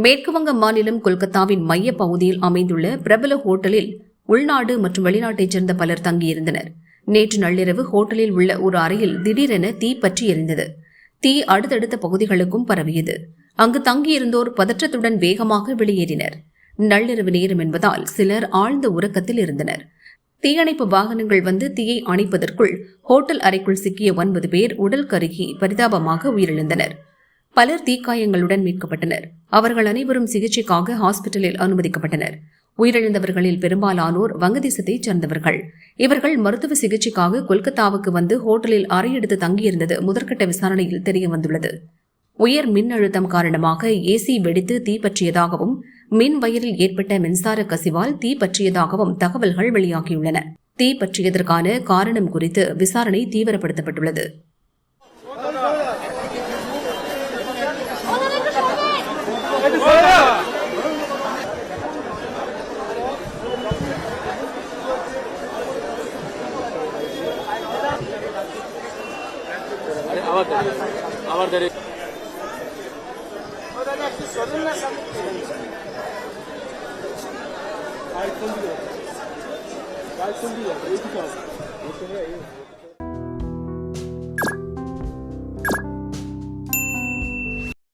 மேற்குவங்க மாநிலம் கொல்கத்தாவின் மைய பகுதியில் அமைந்துள்ள பிரபல ஹோட்டலில் உள்நாடு மற்றும் வெளிநாட்டைச் சேர்ந்த பலர் தங்கியிருந்தனர். நேற்று நள்ளிரவு ஹோட்டலில் உள்ள ஒரு அறையில் திடீரென தீ பற்றி எரிந்தது. தீ அடுத்தடுத்த பகுதிகளுக்கும் பரவியது. அங்கு தங்கியிருந்தோர் பதற்றத்துடன் வேகமாக வெளியேறினர். நள்ளிரவு நேரம் என்பதால் சிலர் ஆழ்ந்த உறக்கத்தில் இருந்தனர். தீயணைப்பு வாகனங்கள் வந்து தீயை அணைப்பதற்குள் ஹோட்டல் அறைக்குள் சிக்கிய 9 பேர் உடல் கருகி பரிதாபமாக உயிரிழந்தனர். பலர் தீக்காயங்களுடன் மீட்கப்பட்டனர். அவர்கள் அனைவரும் சிகிச்சைக்காக ஹாஸ்பிட்டலில் அனுமதிக்கப்பட்டனர். உயிரிழந்தவர்களில் பெரும்பாலானோர் வங்கதேசத்தைச் சேர்ந்தவர்கள். இவர்கள் மருத்துவ சிகிச்சைக்காக கொல்கத்தாவுக்கு வந்து ஹோட்டலில் அறையெடுத்து தங்கியிருந்தது முதற்கட்ட விசாரணையில் தெரியவந்துள்ளது. உயர் மின் அழுத்தம் காரணமாக ஏசி வெடித்து தீப்பற்றியதாகவும் மின் வயரில் ஏற்பட்ட மின்சார கசிவால் தீப்பற்றியதாகவும் தகவல்கள் வெளியாகியுள்ளன. தீப்பற்றியதற்கான காரணம் குறித்து விசாரணை தீவிரப்படுத்தப்பட்டுள்ளது. আবার ধরে